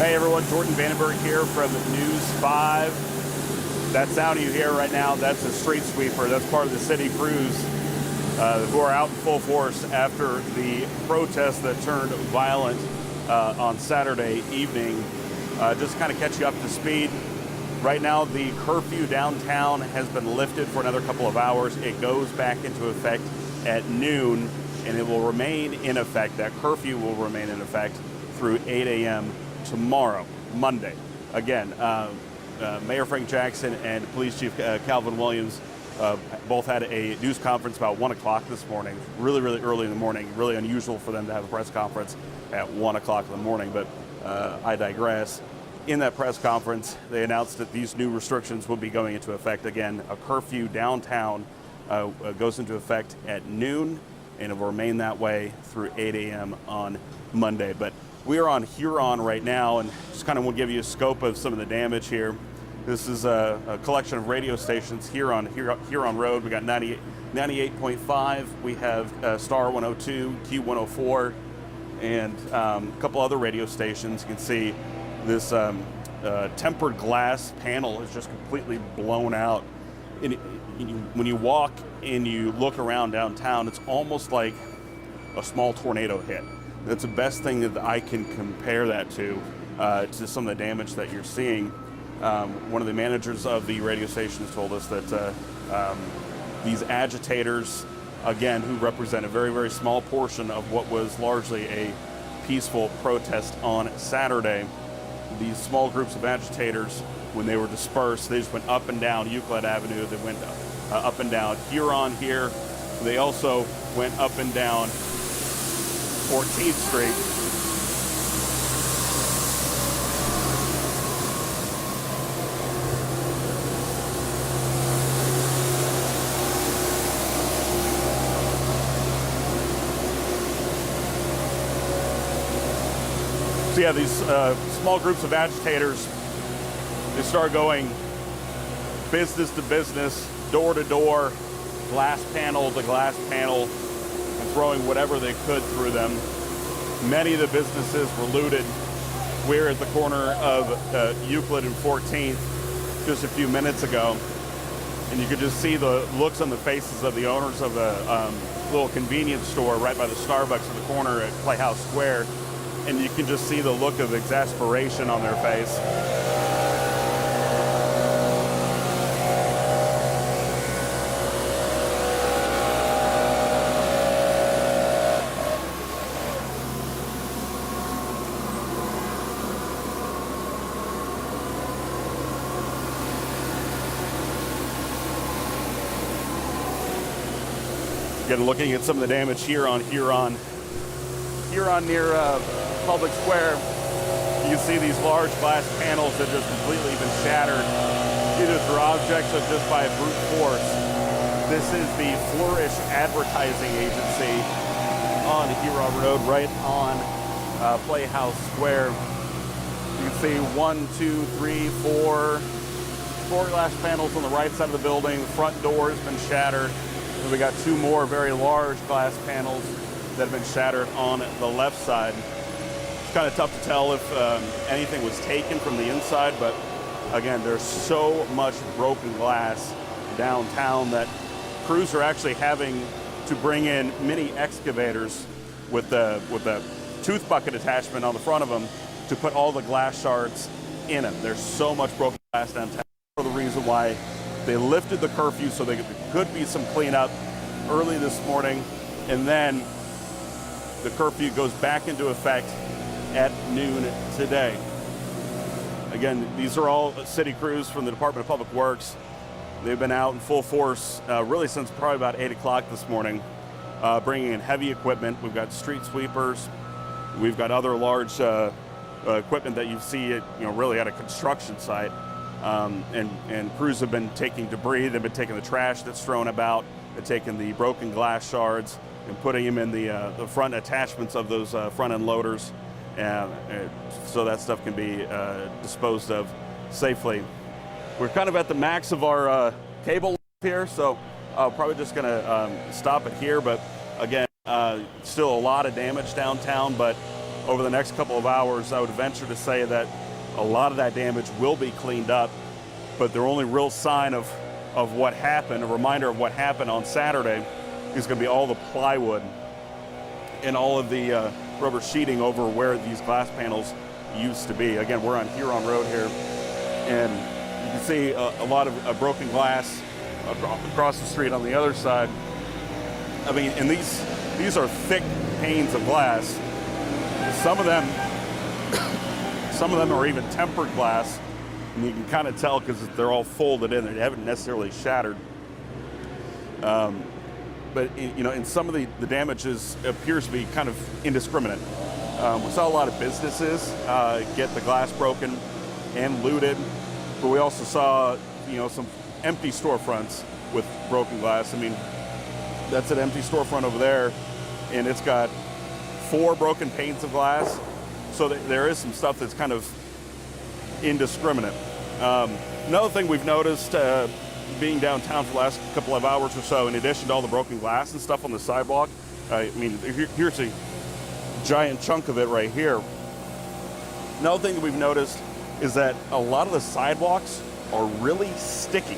Hey everyone, Jordan Vandenberg here from News 5. That sound you hear right now, that's a street sweeper. That's part of the city crews who are out in full force after the protest that turned violent on Saturday evening. Just kind of catch you up to speed. Right now, the curfew downtown has been lifted for another couple of hours. It goes back into effect at noon, and it will remain in effect. That curfew will remain in effect through 8 a.m. tomorrow, Monday. Again, Mayor Frank Jackson and Police Chief Calvin Williams both had a news conference about 1 o'clock this morning, really early in the morning. Really unusual for them to have a press conference at 1 o'clock in the morning, but I digress. In that press conference, they announced that these new restrictions will be going into effect. Again, a curfew downtown goes into effect at noon, and it will remain that way through 8 a.m. on Monday. But we are on Huron right now, and just kind of want to give you a scope of some of the damage here. This is a collection of radio stations here on Huron Road. We got 98.5, we have Star 102, Q104, and a couple other radio stations. You can see this tempered glass panel is just completely blown out. And when you walk and you look around downtown, it's almost like a small tornado hit. That's the best thing that I can compare that to some of the damage that you're seeing. One of the managers of the radio stations told us that these agitators, again, who represent a very small portion of what was largely a peaceful protest on Saturday, these small groups of agitators, when they were dispersed, they just went up and down Euclid Avenue. They went up and down Huron here. They also went up and down 14th Street. So yeah, these small groups of agitators, they start going business to business, door to door, glass panel to glass panel, and throwing whatever they could through them. Many of the businesses were looted. We're at the corner of Euclid and 14th just a few minutes ago, and you could just see the looks on the faces of the owners of a little convenience store right by the Starbucks in the corner at Playhouse Square. And you can just see the look of exasperation on their face. Again, looking at some of the damage here on Huron near Public Square, you can see these large glass panels that just completely been shattered, either through objects or just by brute force. This is the Flourish Advertising Agency on Huron Road, right on Playhouse Square. You can see 1, 2, 3, 4 glass panels on the right side of the building. The front door has been shattered. And we got 2 more very large glass panels that have been shattered on the left side. It's kind of tough to tell if anything was taken from the inside, but again, there's so much broken glass downtown that crews are actually having to bring in mini excavators with the tooth bucket attachment on the front of them to put all the glass shards in it. There's so much broken glass downtown. For the reason why they lifted the curfew, so there could be some cleanup early this morning, and then the curfew goes back into effect at noon today. Again, these are all city crews from the Department of Public Works. They've been out in full force really since probably about 8 o'clock this morning, bringing in heavy equipment. We've got street sweepers. We've got other large equipment that you see really at a construction site. And crews have been taking debris. They've been taking the trash that's thrown about. They're taking the broken glass shards and putting them in the front attachments of those front-end loaders, so that stuff can be disposed of safely. We're kind of at the max of our cable here, so probably just going to stop it here. But again, still a lot of damage downtown, but over the next couple of hours, I would venture to say that a lot of that damage will be cleaned up, but the only real sign of what happened, a reminder of what happened on Saturday, is going to be all the plywood and all of the rubber sheeting over where these glass panels used to be. Again, we're on Huron Road here, and you can see a lot of broken glass across the street on the other side. I mean, and these are thick panes of glass. Some of them are even tempered glass, and you can kind of tell because they're all folded in. They haven't necessarily shattered. But in some of the damages appears to be kind of indiscriminate. We saw a lot of businesses get the glass broken and looted, but we also saw some empty storefronts with broken glass. I mean, that's an empty storefront over there, and it's got 4 broken panes of glass. So there is some stuff that's kind of indiscriminate. Another thing we've noticed being downtown for the last couple of hours or so, in addition to all the broken glass and stuff on the sidewalk, I mean, here's a giant chunk of it right here. Another thing that we've noticed is that a lot of the sidewalks are really sticky.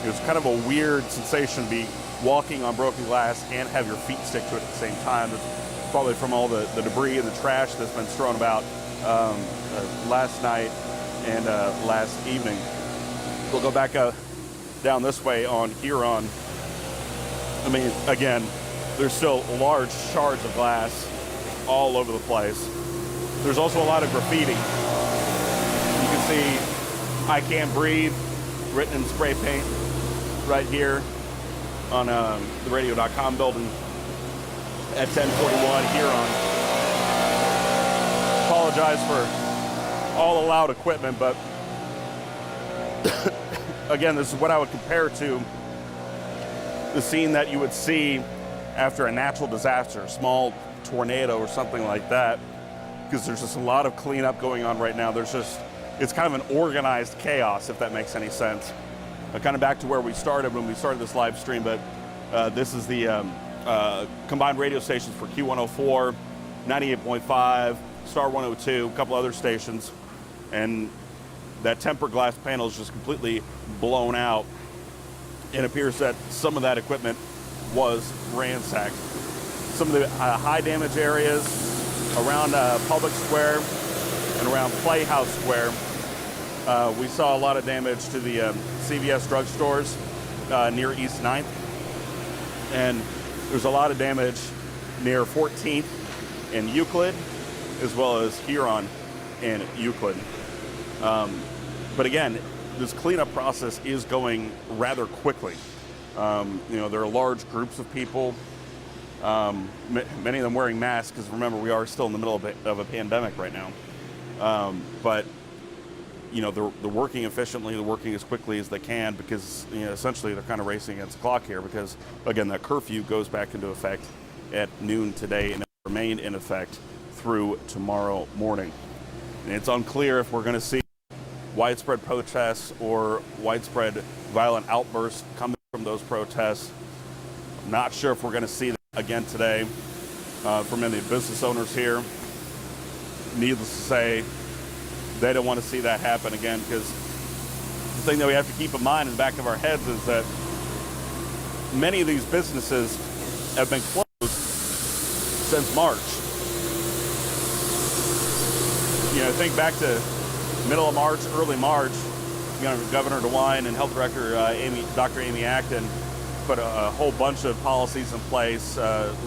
It's kind of a weird sensation to be walking on broken glass and have your feet stick to it at the same time. It's probably from all the debris and the trash that's been thrown about last night and last evening. We'll go back down this way on Huron. I mean, again, there's still large shards of glass all over the place. There's also a lot of graffiti. You can see "I Can't Breathe" written in spray paint right here on the radio.com building at 1041 Huron. Apologize for all the loud equipment, but again, this is what I would compare to the scene that you would see after a natural disaster, a small tornado or something like that, because there's just a lot of cleanup going on right now. It's kind of an organized chaos, if that makes any sense. Kind of back to where we started when we started this live stream, but this is the combined radio stations for Q104, 98.5, Star 102, a couple other stations, and that tempered glass panel is just completely blown out. It appears that some of that equipment was ransacked. Some of the high damage areas around Public Square and around Playhouse Square, we saw a lot of damage to the CVS drugstores near East 9th. And there's a lot of damage near 14th and Euclid, as well as Huron and Euclid. But again, this cleanup process is going rather quickly. There are large groups of people, many of them wearing masks, because remember, we are still in the middle of a pandemic right now. But they're working efficiently, they're working as quickly as they can, because essentially they're kind of racing against the clock here, because again, that curfew goes back into effect at noon today and it will remain in effect through tomorrow morning. And it's unclear if we're going to see widespread protests or widespread violent outbursts coming from those protests. I'm not sure if we're going to see that again today from many business owners here. Needless to say, they don't want to see that happen again, because the thing that we have to keep in mind in the back of our heads is that many of these businesses have been closed since March. Think back to middle of March, early March, Governor DeWine and Health Director Dr. Amy Acton put a whole bunch of policies in place,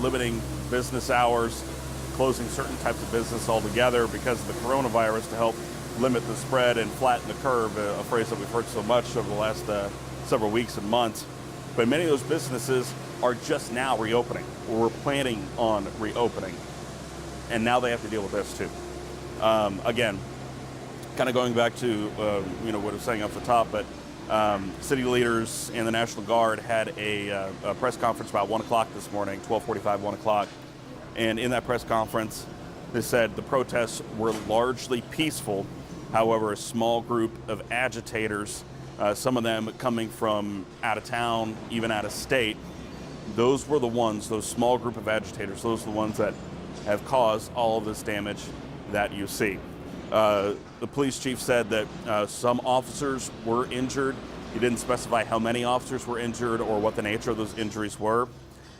limiting business hours, closing certain types of business altogether because of the coronavirus to help limit the spread and flatten the curve, a phrase that we've heard so much over the last several weeks and months. But many of those businesses are just now reopening, or were planning on reopening, and now they have to deal with this too. Again, kind of going back to what I was saying off the top, but city leaders and the National Guard had a press conference about 1 o'clock this morning, 12:45, 1 o'clock. And in that press conference, they said the protests were largely peaceful. However, a small group of agitators, some of them coming from out of town, even out of state, those small group of agitators, those are the ones that have caused all of this damage that you see. The police chief said that some officers were injured. He didn't specify how many officers were injured or what the nature of those injuries were.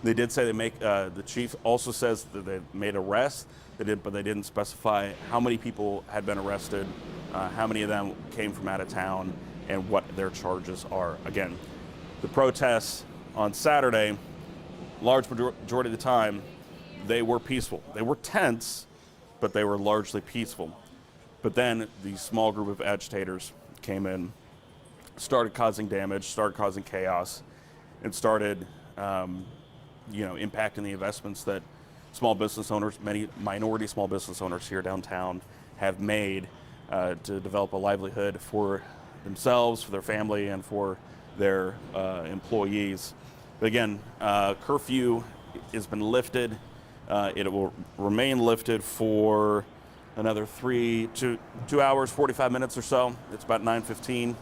They did say the chief also says that they made arrests, but they didn't specify how many people had been arrested, how many of them came from out of town, and what their charges are. Again, the protests on Saturday, large majority of the time, they were peaceful. They were tense, but they were largely peaceful. But then the small group of agitators came in, started causing damage, started causing chaos, and started impacting the investments that small business owners, many minority small business owners here downtown, have made to develop a livelihood for themselves, for their family, and for their employees. But again, curfew has been lifted. It will remain lifted for another 2 hours, 45 minutes or so. It's about 9:15.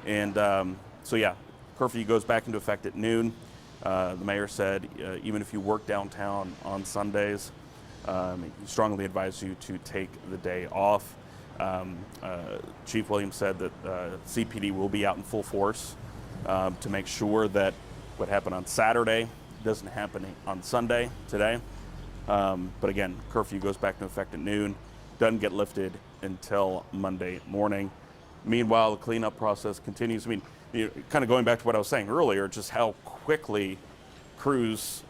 And so yeah, curfew goes back into effect at noon. The mayor said even if you work downtown on Sundays, he strongly advised you to take the day off. Chief Williams said that CPD will be out in full force to make sure that what happened on Saturday doesn't happen on Sunday today. But again, curfew goes back into effect at noon, doesn't get lifted until Monday morning. Meanwhile, the cleanup process continues. I mean, kind of going back to what I was saying earlier, just how quickly crews,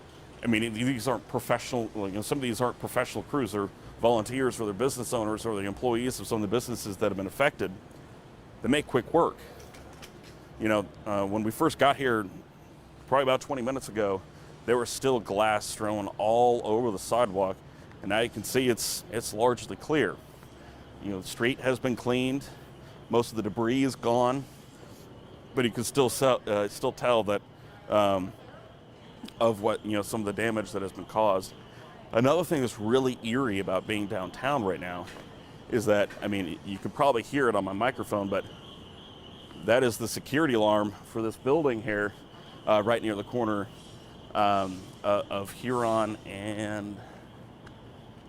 I mean, these aren't professional, some of these aren't professional crews. They're volunteers or they're business owners or the employees of some of the businesses that have been affected. They make quick work. When we first got here, probably about 20 minutes ago, there was still glass strewn all over the sidewalk, and now you can see it's largely clear. The street has been cleaned, most of the debris is gone, but you can still tell that of what some of the damage that has been caused. Another thing that's really eerie about being downtown right now is that, I mean, you can probably hear it on my microphone, but that is the security alarm for this building here, right near the corner of Huron and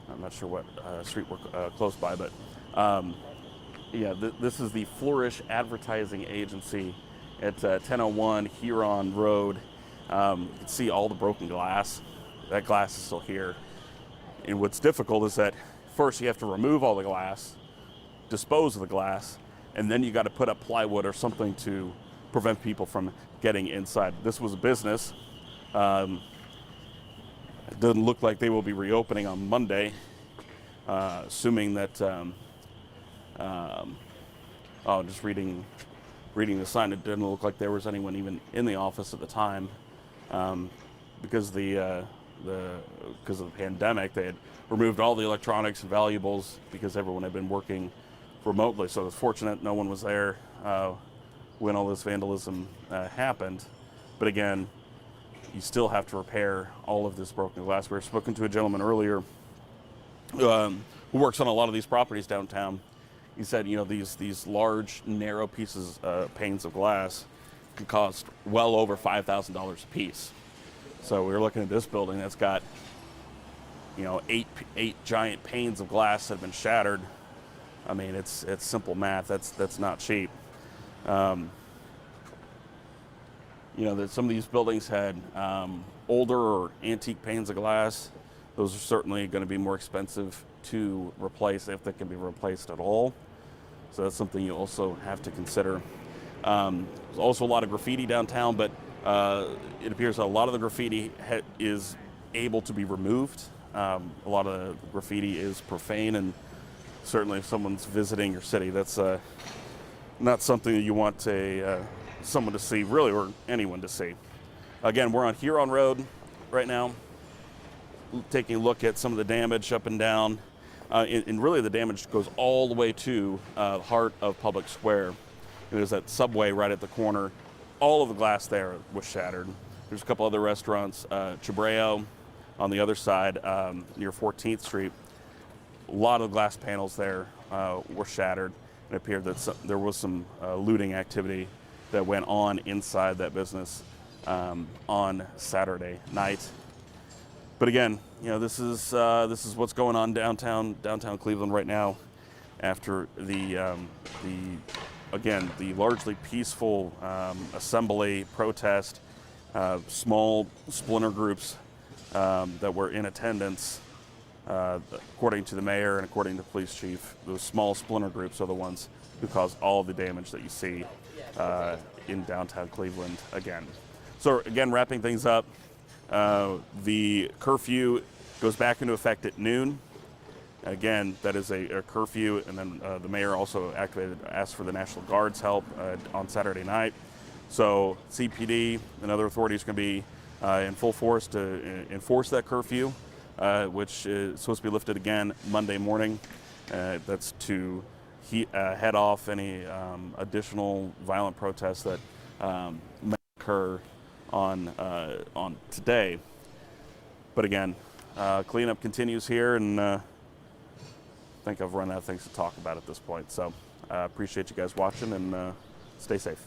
I'm not sure what street we're close by, but this is the Flourish Advertising Agency at 1001 Huron Road. You can see all the broken glass. That glass is still here. And what's difficult is that first you have to remove all the glass, dispose of the glass, and then you got to put up plywood or something to prevent people from getting inside. This was a business. It doesn't look like they will be reopening on Monday, assuming that, just reading the sign, it didn't look like there was anyone even in the office at the time. Because of the pandemic, they had removed all the electronics and valuables because everyone had been working remotely. So it was fortunate no one was there when all this vandalism happened. But again, you still have to repair all of this broken glass. We were spoken to a gentleman earlier who works on a lot of these properties downtown. He said, these large, narrow pieces, panes of glass can cost well over $5,000 a piece. So we were looking at this building that's got, eight giant panes of glass that have been shattered. I mean, it's simple math. That's not cheap. That some of these buildings had older or antique panes of glass. Those are certainly going to be more expensive to replace if they can be replaced at all. So that's something you also have to consider. There's also a lot of graffiti downtown, but it appears that a lot of the graffiti is able to be removed. A lot of the graffiti is profane, and certainly if someone's visiting your city, that's not something that you want someone to see, really, or anyone to see. Again, we're on Huron Road right now, taking a look at some of the damage up and down. And really the damage goes all the way to the heart of Public Square. There's that subway right at the corner. All of the glass there was shattered. There's a couple other restaurants, Chibreo on the other side near 14th Street. A lot of glass panels there were shattered. It appeared that there was some looting activity that went on inside that business on Saturday night. But again, this is what's going on downtown Cleveland right now, after the largely peaceful assembly protest, small splinter groups that were in attendance. According to the mayor and according to the police chief, those small splinter groups are the ones who caused all of the damage that you see in downtown Cleveland again. So again, wrapping things up, the curfew goes back into effect at noon. Again, that is a curfew, and then the mayor also asked for the National Guard's help on Saturday night. So CPD and other authorities are going to be in full force to enforce that curfew, which is supposed to be lifted again Monday morning. That's to head off any additional violent protests that may occur on today. But again, cleanup continues here, and I think I've run out of things to talk about at this point. So appreciate you guys watching, and stay safe.